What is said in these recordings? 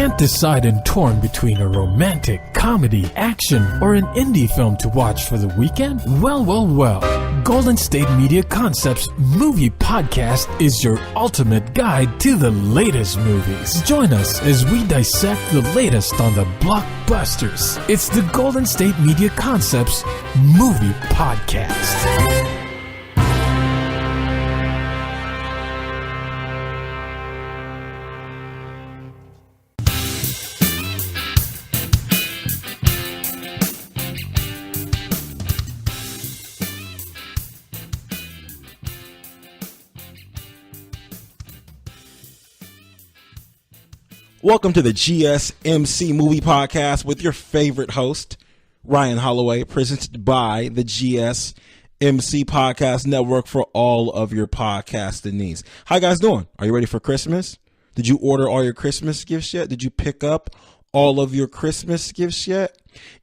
Can't decide and torn between a romantic, comedy, action, or an indie film to watch for the weekend? Well. Golden State Media Concepts Movie Podcast is your ultimate guide to the latest movies. Join us as we dissect the latest on the blockbusters. It's the Golden State Media Concepts Movie Podcast. Welcome to the GSMC Movie Podcast with your favorite host, Ryan Holloway, presented by the GSMC Podcast Network for all of your podcasting needs. How you guys doing? Are you ready for Christmas? Did you order all your Christmas gifts yet? Did you pick up all of your Christmas gifts yet?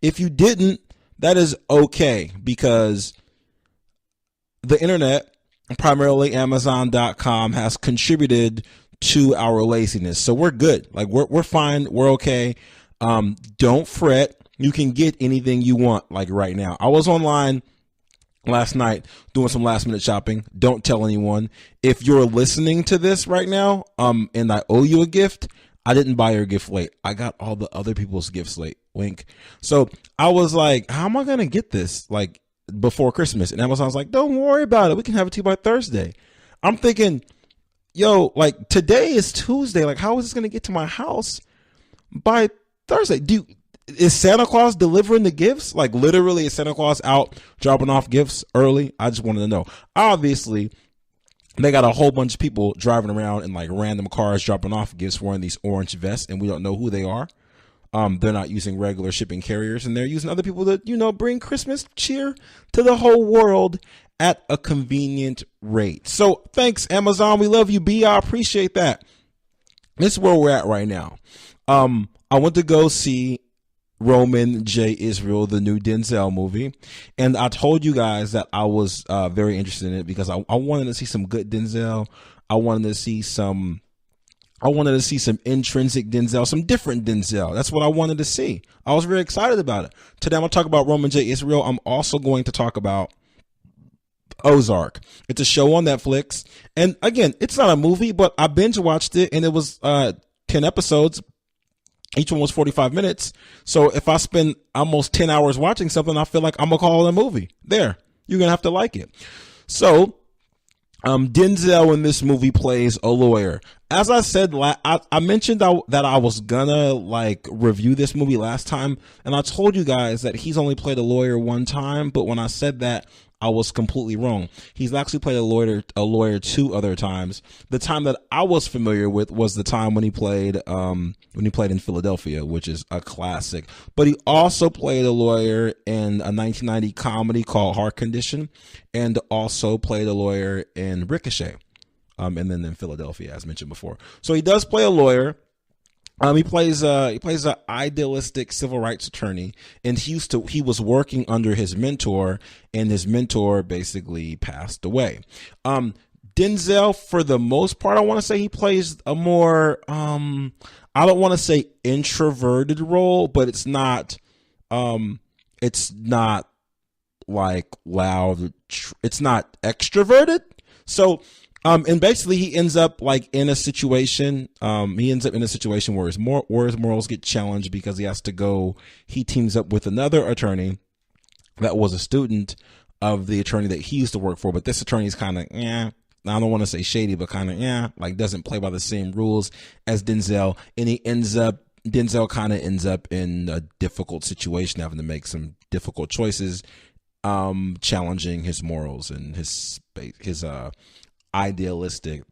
If you didn't, that is okay, because the internet, primarily Amazon.com, has contributed to our laziness. So we're good. Like we're fine. We're okay. Don't fret. You can get anything you want, like right now. I was online last night doing some last minute shopping. Don't tell anyone. If you're listening to this right now, and I owe you a gift, I didn't buy your gift late. I got all the other people's gifts late. Wink. So I was like, how am I going to get this like before Christmas? And Amazon's like, don't worry about it. We can have it to you by Thursday. I'm thinking, yo, like today is Tuesday. Like, how is this going to get to my house by Thursday? Is Santa Claus delivering the gifts? Like, literally, is Santa Claus out dropping off gifts early? I just wanted to know. Obviously, they got a whole bunch of people driving around in like random cars dropping off gifts wearing these orange vests, and we don't know who they are. They're not using regular shipping carriers, and they're using other people that, bring Christmas cheer to the whole world at a convenient rate. So thanks, Amazon. We love you, B. I appreciate that. This is where we're at right now. I went to go see Roman J. Israel, the new Denzel movie. And I told you guys that I was very interested in it because I wanted to see some good Denzel. I wanted to see some intrinsic Denzel, some different Denzel. That's what I wanted to see. I was very excited about it. Today I'm going to talk about Roman J. Israel. I'm also going to talk about Ozark. It's a show on Netflix. And again, it's not a movie, but I binge watched it, and it was 10 episodes. Each one was 45 minutes. So if I spend almost 10 hours watching something, I feel like I'm going to call it a movie. There. You're going to have to like it. So Denzel in this movie plays a lawyer. As I said, I mentioned that I was gonna like review this movie last time, and I told you guys that he's only played a lawyer one time, but when I said that, I was completely wrong. He's actually played a lawyer 2 other times. The time that I was familiar with was the time when he played in Philadelphia, which is a classic. But he also played a lawyer in a 1990 comedy called Heart Condition, and also played a lawyer in Ricochet, and then in Philadelphia, as mentioned before. So he does play a lawyer. He plays an idealistic civil rights attorney, and he was working under his mentor, and his mentor basically passed away. Denzel, for the most part, I want to say he plays a more I don't want to say introverted role, but it's not like loud. It's not extroverted. So. And basically he ends up like in a situation, where his morals get challenged because he teams up with another attorney that was a student of the attorney that he used to work for. But this attorney is kind of, I don't want to say shady, but kind of, like doesn't play by the same rules as Denzel. And Denzel kind of ends up in a difficult situation, having to make some difficult choices, challenging his morals and his idealistic,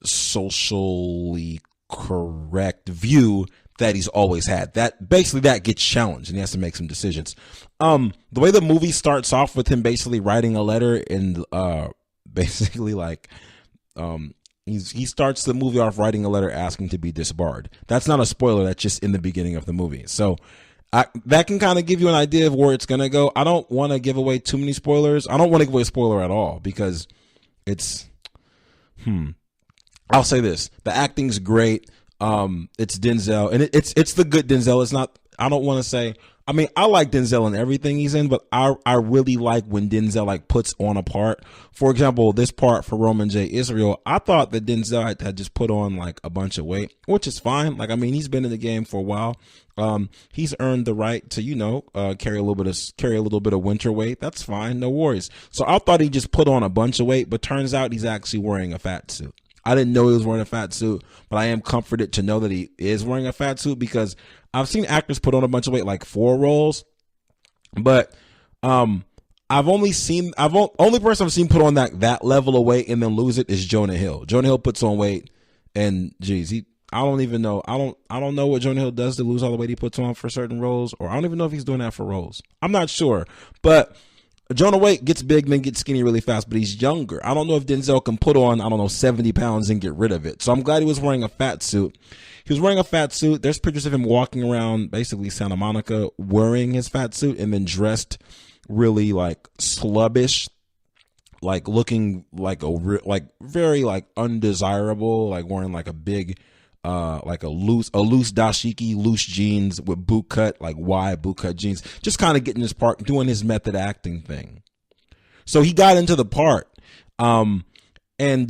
socially correct view that he's always had. That gets challenged, and he has to make some decisions. The way the movie starts off with him basically writing a letter, and he starts the movie off writing a letter asking to be disbarred. That's not a spoiler. That's just in the beginning of the movie. So that can kind of give you an idea of where it's going to go. I don't want to give away too many spoilers. I don't want to give away a spoiler at all because it's, I'll say this. The acting's great. It's Denzel, and it's the good Denzel. It's not. I don't want to say. I mean, I like Denzel in everything he's in, but I really like when Denzel like puts on a part. For example, this part for Roman J. Israel, I thought that Denzel had just put on like a bunch of weight, which is fine. Like, I mean, he's been in the game for a while. He's earned the right to, carry a little bit of winter weight. That's fine. No worries. So I thought he just put on a bunch of weight, but turns out he's actually wearing a fat suit. I didn't know he was wearing a fat suit, but I am comforted to know that he is wearing a fat suit because I've seen actors put on a bunch of weight, like 4 roles, but only person I've seen put on that level of weight and then lose it is Jonah Hill. Jonah Hill puts on weight, and I don't even know. I don't know what Jonah Hill does to lose all the weight he puts on for certain roles, or I don't even know if he's doing that for roles. I'm not sure, but Jonah Waite gets big, then gets skinny really fast, but he's younger. I don't know if Denzel can put on, 70 pounds and get rid of it. So I'm glad he was wearing a fat suit. He was wearing a fat suit. There's pictures of him walking around basically Santa Monica wearing his fat suit and then dressed really like slubbish, like looking like very like undesirable, like wearing like a big, like a loose dashiki, loose jeans with boot cut, like wide boot cut jeans, just kind of getting his part, doing his method acting thing. So he got into the part, and he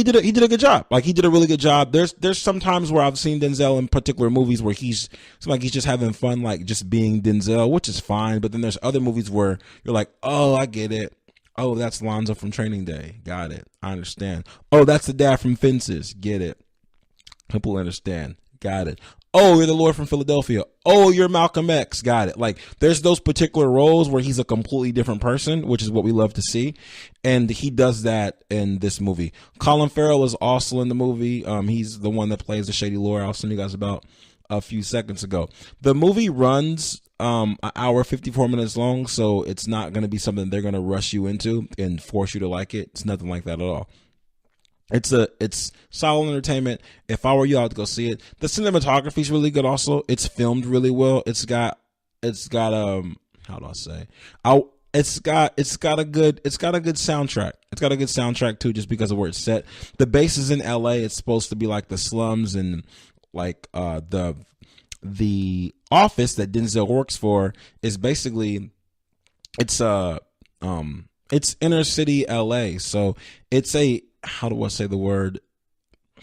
did a good job. Like, he did a really good job. There's some times where I've seen Denzel in particular movies where he's just having fun, like just being Denzel, which is fine. But then there's other movies where you're like, oh, I get it. Oh, that's Lonzo from Training Day. Got it. I understand. Oh, that's the dad from Fences. Get it. Completely understand. Got it. Oh, you're the Lord from Philadelphia. Oh, you're Malcolm X. Got it. Like, there's those particular roles where he's a completely different person, which is what we love to see. And he does that in this movie. Colin Farrell is also in the movie. He's the one that plays the shady lawyer I was telling you guys about a few seconds ago. The movie runs an hour 54 minutes long, so it's not going to be something they're going to rush you into and force you to like it. It's nothing like that at all. It's solid entertainment. If I were you, I'd go see it. The cinematography is really good also. It's filmed really well. It's got how do I say? It's got a good soundtrack. It's got a good soundtrack too, just because of where it's set. The base is in LA. It's supposed to be like the slums and like the office that Denzel works for is basically it's inner city LA. So it's a how do I say the word?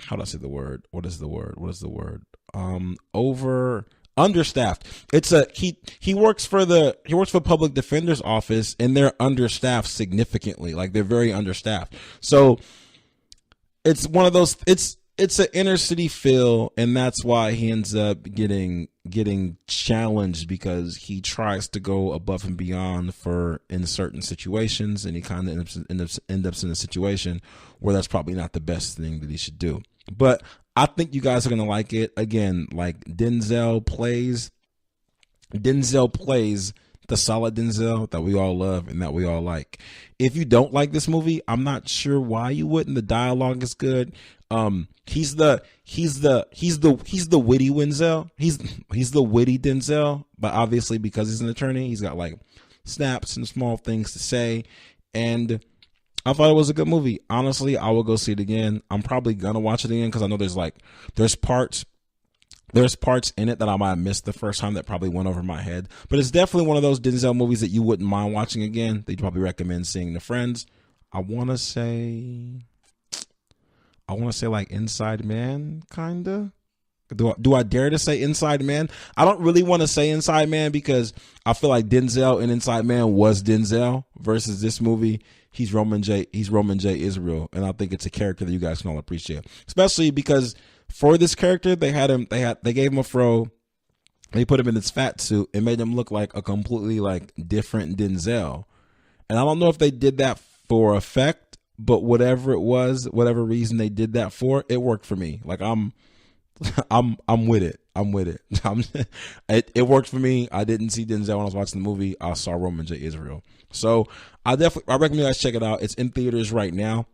What is the word? Understaffed. It's he works for public defender's office, and they're understaffed significantly. Like, they're very understaffed. So it's one of those, it's an inner city feel, and that's why he ends up getting challenged, because he tries to go above and beyond in certain situations, and he kind of ends up in a situation where that's probably not the best thing that he should do. But I think you guys are gonna like it. Again, like, Denzel plays the solid Denzel that we all love and that we all like. If you don't like this movie, I'm not sure why you wouldn't. The dialogue is good. He's the witty Denzel. He's the witty Denzel, but obviously because he's an attorney, he's got like snaps and small things to say. And I thought it was a good movie. Honestly, I will go see it again. I'm probably gonna watch it again because I know there's parts in it that I might have missed the first time that probably went over my head. But it's definitely one of those Denzel movies that you wouldn't mind watching again. They'd probably recommend seeing to friends. I want to say like Inside Man, kind of. Do I dare to say Inside Man? I don't really want to say Inside Man because I feel like Denzel in Inside Man was Denzel versus this movie. He's Roman J. Israel, and I think it's a character that you guys can all appreciate, especially because for this character they gave him a fro, they put him in this fat suit and made him look like a completely like different Denzel. And I don't know if they did that for effect, but whatever it was, whatever reason they did that for, it worked for me. Like, I'm with it. It worked for me. I didn't see Denzel when I was watching the movie. I saw Roman J. Israel. So I recommend you guys check it out. It's in theaters right now.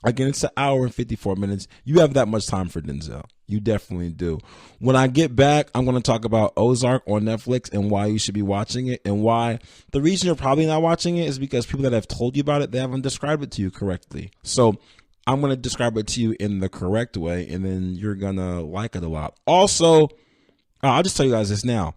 Again, it's an hour and 54 minutes. You have that much time for Denzel. You definitely do. When I get back, I'm going to talk about Ozark on Netflix and why you should be watching it, and why the reason you're probably not watching it is because people that have told you about it, they haven't described it to you correctly. So I'm going to describe it to you in the correct way, and then you're going to like it a lot. Also, I'll just tell you guys this now.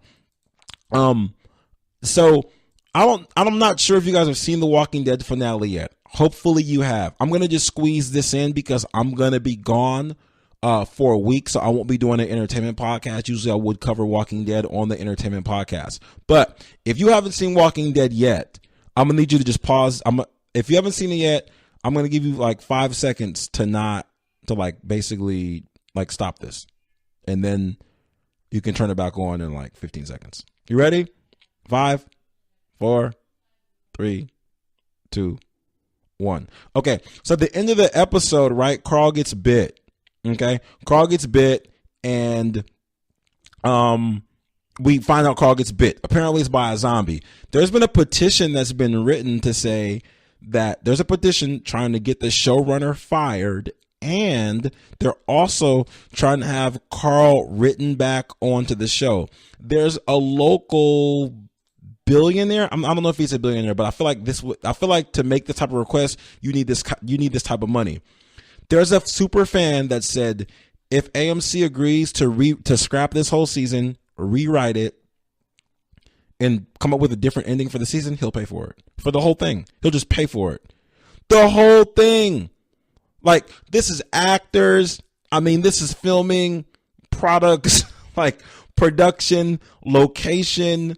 So I'm not sure if you guys have seen the Walking Dead finale yet. Hopefully you have. I'm going to just squeeze this in because I'm going to be gone for a week, so I won't be doing an entertainment podcast. Usually I would cover Walking Dead on the entertainment podcast. But if you haven't seen Walking Dead yet, I'm going to need you to just pause. If you haven't seen it yet, I'm going to give you like 5 seconds to basically stop this. And then you can turn it back on in like 15 seconds. You ready? 5, 4, 3, 2, 1. Okay, so at the end of the episode, right, Carl gets bit. Okay, Carl gets bit, and we find out Carl gets bit. Apparently, it's by a zombie. There's been a petition that's been written to say that there's a petition trying to get the showrunner fired, and they're also trying to have Carl written back onto the show. There's a local billionaire. I don't know if he's a billionaire, but I feel like to make this type of request, you need this type of money. There's a super fan that said if AMC agrees to scrap this whole season, rewrite it, and come up with a different ending for the season, he'll pay for it. For the whole thing. He'll just pay for it. The whole thing. Like, this is actors. I mean, this is filming, products, like production, location,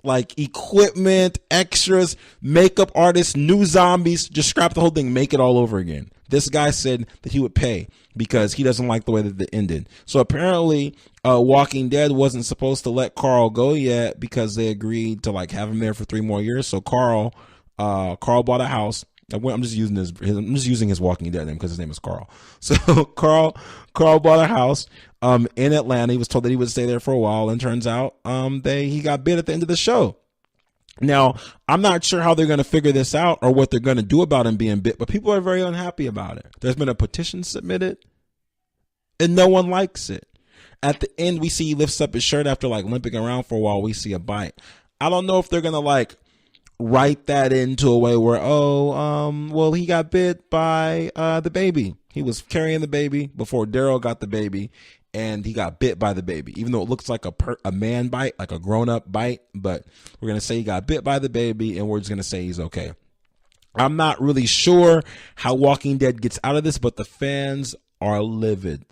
like equipment, extras, makeup artists, new zombies. Just scrap the whole thing, make it all over again. This guy said that he would pay because he doesn't like the way that it ended. So apparently, Walking Dead wasn't supposed to let Carl go yet because they agreed to like have him there for 3 more years. So Carl bought a house. I'm just using his Walking Dead name because his name is Carl. So Carl bought a house in Atlanta. He was told that he would stay there for a while, and turns out he got bit at the end of the show. Now, I'm not sure how they're going to figure this out or what they're going to do about him being bit, but people are very unhappy about it. There's been a petition submitted, and no one likes it. At the end, we see he lifts up his shirt after like limping around for a while. We see a bite. I don't know if they're going to like write that into a way where, well, he got bit by the baby. He was carrying the baby before Daryl got the baby, and he got bit by the baby, even though it looks like a man bite, like a grown-up bite. But we're going to say he got bit by the baby, and we're just going to say he's okay. I'm not really sure how Walking Dead gets out of this, but the fans are livid.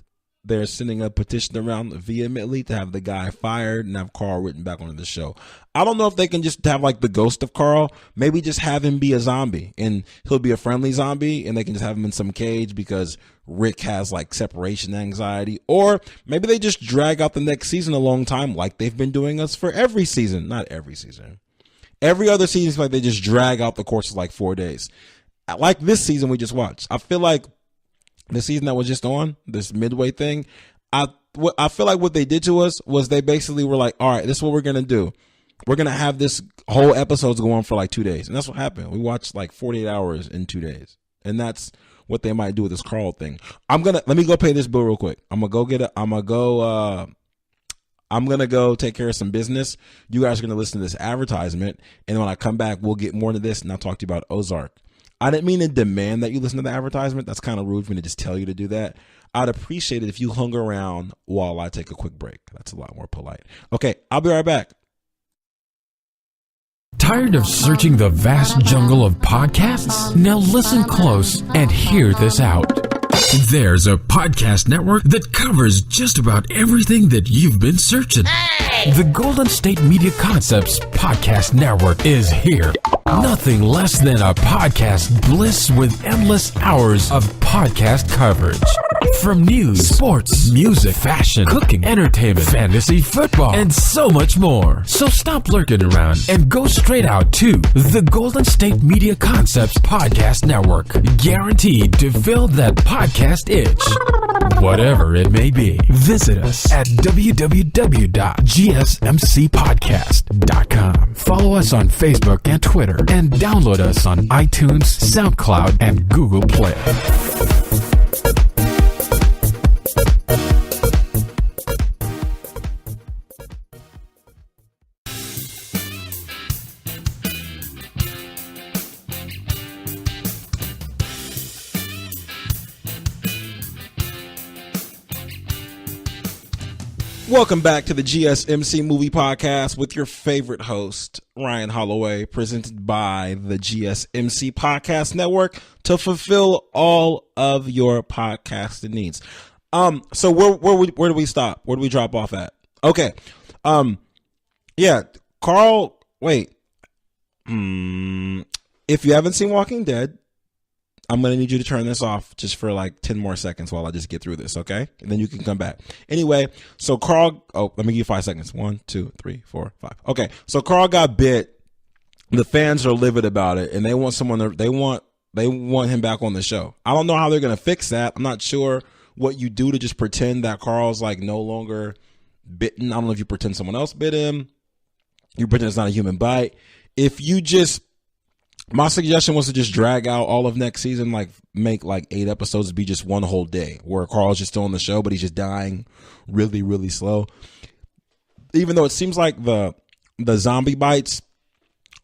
They're sending a petition around vehemently to have the guy fired and have Carl written back onto the show. I don't know if they can just have like the ghost of Carl, maybe just have him be a zombie and he'll be a friendly zombie, and they can just have him in some cage because Rick has like separation anxiety. Or maybe they just drag out the next season a long time like they've been doing us for every season. Not every season. Every other season, like they just drag out the course of like 4 days. Like this season we just watched. I feel like the season that was just on, this midway thing, I feel like what they did to us was they basically were like, all right, this is what we're going to do. We're going to have this whole episodes go on for like 2 days. And that's what happened. We watched like 48 hours in 2 days. And that's what they might do with this Carl thing. Let me go pay this bill real quick. I'm going to go take care of some business. You guys are going to listen to this advertisement. And when I come back, we'll get more into this, and I'll talk to you about Ozark. I didn't mean to demand that you listen to the advertisement. That's kind of rude for me to just tell you to do that. I'd appreciate it if you hung around while I take a quick break. That's a lot more polite. Okay, I'll be right back. Tired of searching the vast jungle of podcasts? Now listen close and hear this out. There's a podcast network that covers just about everything that you've been searching. The Golden State Media Concepts Podcast Network is here. Nothing less than a podcast bliss with endless hours of podcast coverage. From news, sports, music, fashion, cooking, entertainment, fantasy, football, and so much more. So stop lurking around and go straight out to the Golden State Media Concepts Podcast Network. Guaranteed to fill that podcast itch. Whatever it may be. Visit us at www.gsmcpodcast.com. Follow us on Facebook and Twitter, and download us on iTunes, SoundCloud, and Google Play. Welcome back to the GSMC Movie Podcast with your favorite host, Ryan Holloway, presented by the GSMC Podcast Network to fulfill all of your podcasting needs. So where do we stop? Where do we drop off at? Okay. Yeah, Carl, wait. If you haven't seen Walking Dead, I'm going to need you to turn this off just for like 10 more seconds while I just get through this, okay? And then you can come back. Anyway, so Carl, let me give you 5 seconds. 1, 2, 3, 4, 5. Okay, so Carl got bit. The fans are livid about it, and they want they want him back on the show. I don't know how they're going to fix that. I'm not sure what you do to just pretend that Carl's like no longer bitten. I don't know if you pretend someone else bit him. You pretend it's not a human bite. My suggestion was to just drag out all of next season, like make like 8 episodes be just one whole day where Carl's just still on the show, but he's just dying really, really slow. Even though it seems like the zombie bites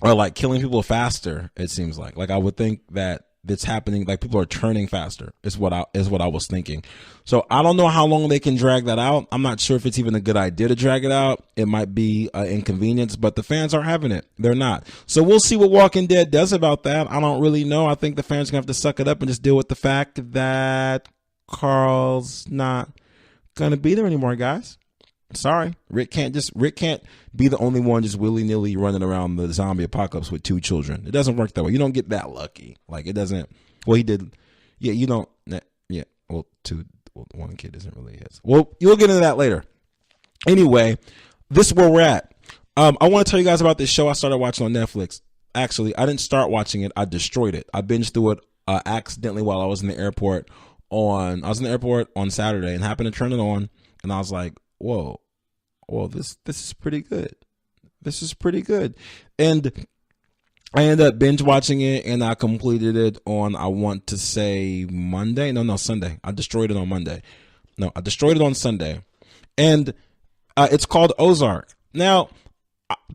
are like killing people faster, it seems like I would think that it's happening, like people are turning faster is what I was thinking. So I don't know how long they can drag that out. I'm not sure if it's even a good idea to drag it out. It might be an inconvenience, but the fans aren't having it. They're not. So we'll see what Walking Dead does about that. I don't really know. I think the fans are gonna have to suck it up and just deal with the fact that Carl's not gonna be there anymore, guys. Sorry, Rick can't be the only one just willy-nilly running around the zombie apocalypse with 2 children. It doesn't work that way. You don't get that lucky. Like it doesn't. Well, he did. Yeah, you don't. Yeah. Well, 2. Well, 1 kid isn't really his. Well, you'll get into that later. Anyway, this is where we're at. I want to tell you guys about this show I started watching on Netflix. Actually, I didn't start watching it. I destroyed it. I binged through it accidentally while I was in the airport on Saturday and happened to turn it on, and I was like, whoa, this is pretty good. This is pretty good. And I ended up binge watching it, and I completed it on, I want to say Monday. No, Sunday. I destroyed it on Monday. No, I destroyed it on Sunday. And it's called Ozark. Now,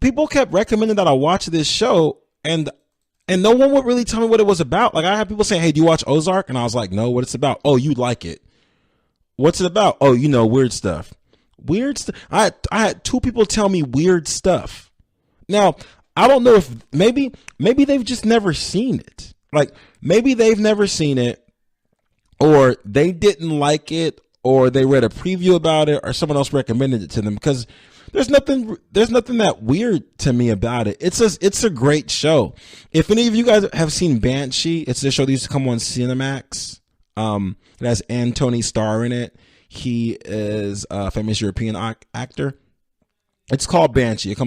people kept recommending that I watch this show, and no one would really tell me what it was about. Like, I had people saying, hey, do you watch Ozark? And I was like, no, what it's about? Oh, you'd like it. What's it about? Oh, weird stuff. Weird stuff. I had 2 people tell me weird stuff. Now, I don't know if maybe they've just never seen it. Like maybe they've never seen it, or they didn't like it, or they read a preview about it, or someone else recommended it to them, because there's nothing that weird to me about it. It's a great show. If any of you guys have seen Banshee, it's a show that used to come on Cinemax. It has Anthony Starr in it. He is a famous European actor. It's called Banshee. It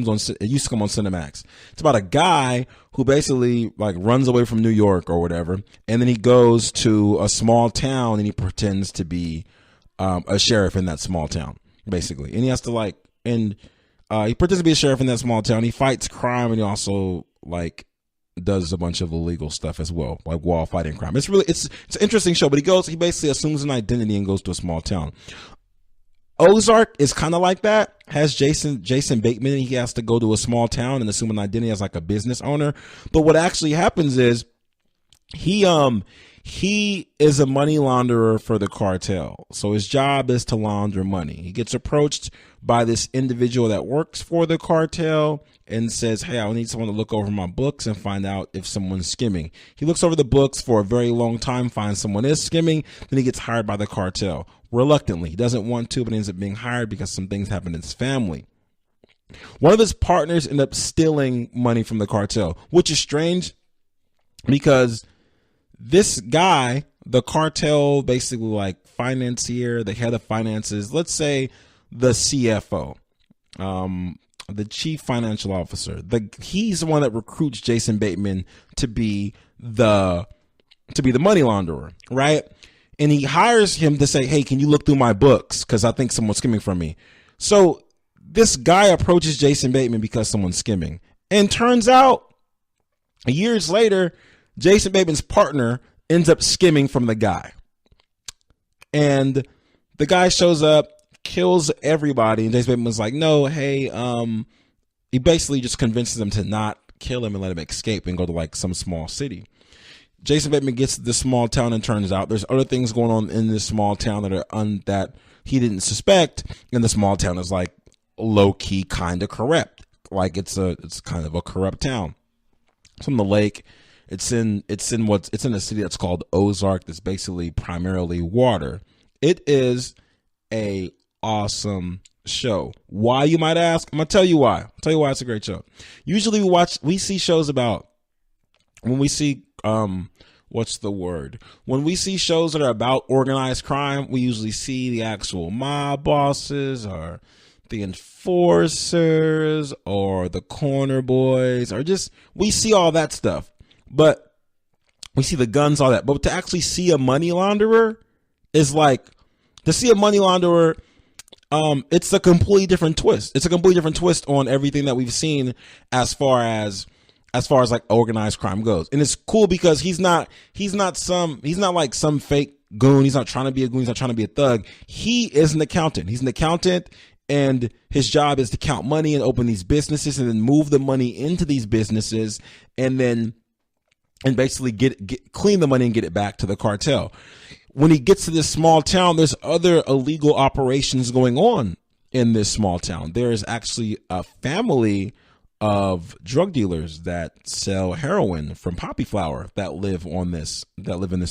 used to come on Cinemax. It's about a guy who basically like runs away from New York or whatever, and then he goes to a small town and he pretends to be a sheriff in that small town, basically. And he has to he pretends to be a sheriff in that small town. He fights crime, and he also does a bunch of illegal stuff as well, like while fighting crime. It's an interesting show, but he basically assumes an identity and goes to a small town. Ozark is kind of like that. Has Jason Bateman, and he has to go to a small town and assume an identity as like a business owner. But what actually happens is he is a money launderer for the cartel. So his job is to launder money. He gets approached by this individual that works for the cartel and says, hey, I need someone to look over my books and find out if someone's skimming. He looks over the books for a very long time, finds someone is skimming, then he gets hired by the cartel. Reluctantly. He doesn't want to, but ends up being hired because some things happen in his family. One of his partners ended up stealing money from the cartel, which is strange because this guy, the cartel, basically like financier, the head of finances, let's say the CFO, the chief financial officer, he's the one that recruits Jason Bateman to be the money launderer, right? And he hires him to say, hey, can you look through my books? Because I think someone's skimming from me. So this guy approaches Jason Bateman because someone's skimming. And turns out, years later, Jason Bateman's partner ends up skimming from the guy. And the guy shows up, kills everybody. And Jason Bateman's like, no, hey, he basically just convinces them to not kill him and let him escape and go to like some small city. Jason Bateman gets to this small town, and turns out there's other things going on in this small town that he didn't suspect. And the small town is like low key kind of corrupt. Like it's kind of a corrupt town. It's on the lake. It's in a city that's called Ozark. That's basically primarily water. It is a awesome show. Why, you might ask? I'm gonna tell you why. I'll tell you why it's a great show. Usually we see shows about, when we see what's the word? When we see shows that are about organized crime, we usually see the actual mob bosses or the enforcers or the corner boys, or just, we see all that stuff. But we see the guns, all that. But to actually see a money launderer is like, to see a money launderer, it's a completely different twist. It's a completely different twist on everything that we've seen as far as like organized crime goes. And it's cool because he's not like some fake goon. He's not trying to be a goon. He's not trying to be a thug. He is an accountant. He's an accountant, and his job is to count money and open these businesses and then move the money into these businesses and basically get clean the money and get it back to the cartel. When he gets to this small town, there's other illegal operations going on in this small town. There is actually a family of drug dealers that sell heroin from poppy flower that live in this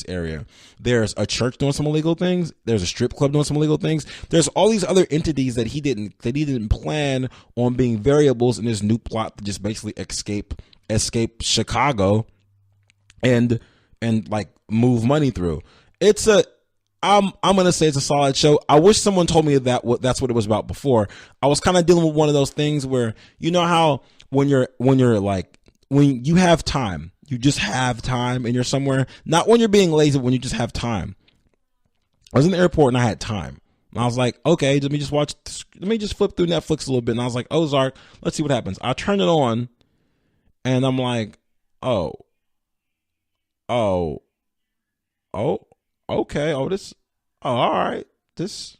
area. There's a church doing some illegal things. There's a strip club doing some illegal things. There's all these other entities that he didn't plan on being variables in his new plot to just basically escape Chicago and like move money through. I'm gonna say it's a solid show. I wish someone told me that's what it was about before. I was kind of dealing with one of those things where, you know how when you have time, you just have time and you're somewhere, not when you're being lazy, but when you just have time. I was in the airport and I had time. And I was like, okay, let me just flip through Netflix a little bit. And I was like, Ozark, let's see what happens. I turned it on and I'm like, oh, okay. All right. This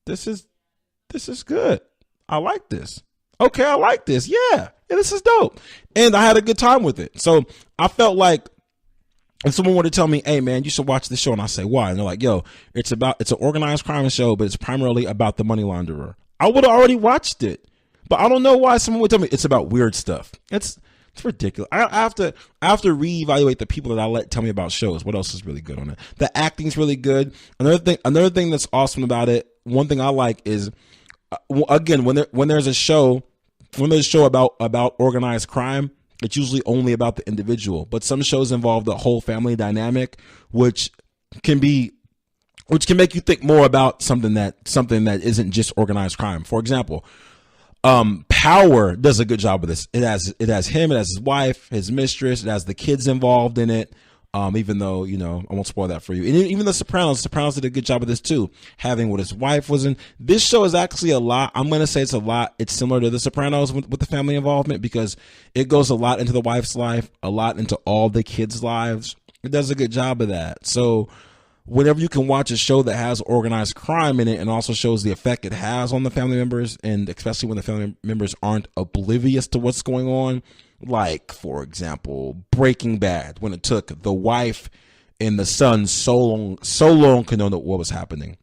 is good. I like this. Okay, I like this. Yeah, this is dope. And I had a good time with it. So I felt like if someone were to tell me, hey man, you should watch this show, and I say, why? And they're like, yo, it's an organized crime show, but it's primarily about the money launderer, I would have already watched it. But I don't know why someone would tell me it's about weird stuff. It's ridiculous. I have to reevaluate the people that I let tell me about shows. What else is really good on it? The acting's really good. Another thing that's awesome about it, one thing I like is, again, when there's a show about organized crime, it's usually only about the individual. But some shows involve the whole family dynamic, which can make you think more about something that isn't just organized crime. For example, Power does a good job of this. It has him, it has his wife, his mistress, it has the kids involved in it. Even though, I won't spoil that for you. And even The Sopranos did a good job of this too, having what his wife was in. This show is actually a lot. I'm going to say it's similar to The Sopranos with the family involvement, because it goes a lot into the wife's life, a lot into all the kids' lives. It does a good job of that. So whenever you can watch a show that has organized crime in it and also shows the effect it has on the family members, and especially when the family members aren't oblivious to what's going on, like, for example, Breaking Bad, when it took the wife and the son so long to know what was happening.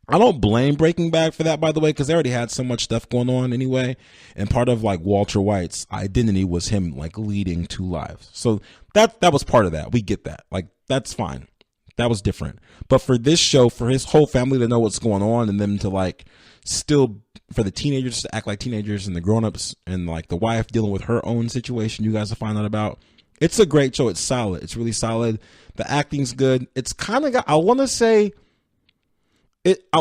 I don't blame Breaking Bad for that, by the way, because they already had so much stuff going on anyway. And part of like Walter White's identity was him like leading two lives. So that was part of that. We get that. Like, that's fine. That was different. But for this show, for his whole family to know what's going on, and them to like still, for the teenagers to act like teenagers, and the grown-ups, and like the wife dealing with her own situation, you guys will find out about. It's a great show. It's solid. It's really solid. The acting's good. It's kind of got, I want to say it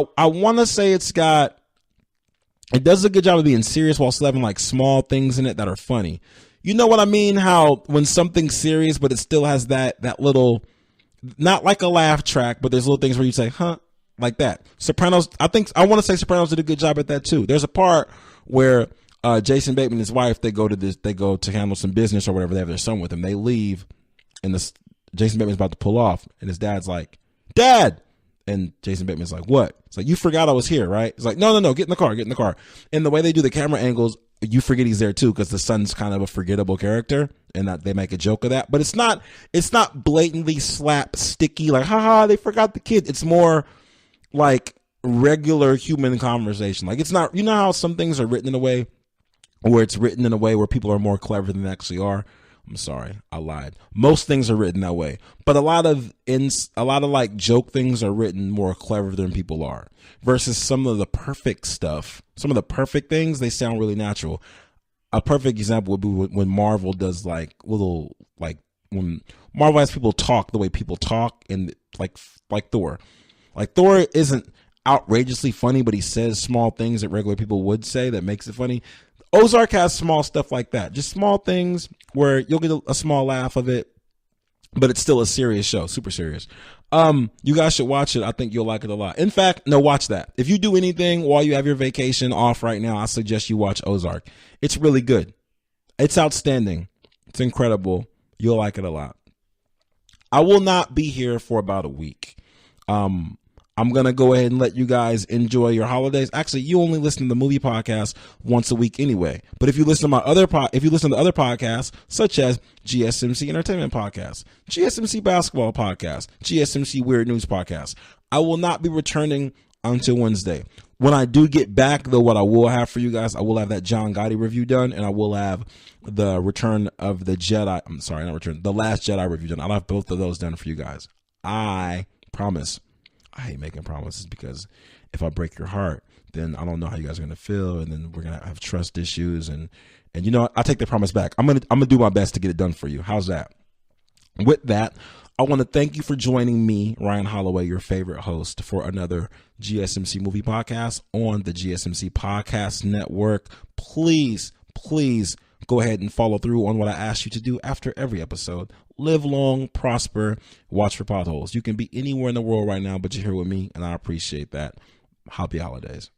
does a good job of being serious while still having like small things in it that are funny. You know what I mean? How when something's serious, but it still has that little, not like a laugh track, but there's little things where you say, huh? Like that. Sopranos, I want to say Sopranos did a good job at that too. There's a part where Jason Bateman and his wife, they go to handle some business or whatever. They have their son with them. They leave, and Jason Bateman's about to pull off, and his dad's like, Dad! And Jason Bateman's like, what? It's like, you forgot I was here, right? It's like, no, get in the car. And the way they do the camera angles, you forget he's there too, because the son's kind of a forgettable character, and that they make a joke of that. But it's not blatantly slap sticky, like, haha, they forgot the kid. It's more like regular human conversation. Like, it's not, you know how some things are written in a way where it's written in a way where people are more clever than they actually are. I'm sorry, I lied. Most things are written that way, but a lot of like joke things are written more clever than people are. Versus some of the perfect stuff, some of the perfect things, they sound really natural. A perfect example would be when Marvel does like little, like when Marvel has people talk the way people talk, and like Thor. Like, Thor isn't outrageously funny, but he says small things that regular people would say that makes it funny. Ozark has small stuff like that, just small things where you'll get a small laugh of it, but it's still a serious show, super serious. You guys should watch it. I think you'll like it a lot. In fact, no, watch that. If you do anything while you have your vacation off right now, I suggest you watch Ozark. It's really good. It's outstanding. It's incredible. You'll like it a lot. I will not be here for about a week. I'm going to go ahead and let you guys enjoy your holidays. Actually, you only listen to the movie podcast once a week anyway. But if you listen to other podcasts, such as GSMC Entertainment Podcast, GSMC Basketball Podcast, GSMC Weird News Podcast, I will not be returning until Wednesday. When I do get back, though, what I will have for you guys, I will have that John Gotti review done, and I will have the Return of the Jedi. I'm sorry, not Return, the Last Jedi review done. I'll have both of those done for you guys. I promise. I hate making promises because if I break your heart, then I don't know how you guys are going to feel, and then we're going to have trust issues, and you know, I take the promise back. I'm going to do my best to get it done for you. How's that? With that, I want to thank you for joining me, Ryan Holloway, your favorite host, for another GSMC movie podcast on the GSMC Podcast Network. Please go ahead and follow through on what I asked you to do after every episode. Live long, prosper, watch for potholes. You can be anywhere in the world right now, but you're here with me, and I appreciate that. Happy holidays.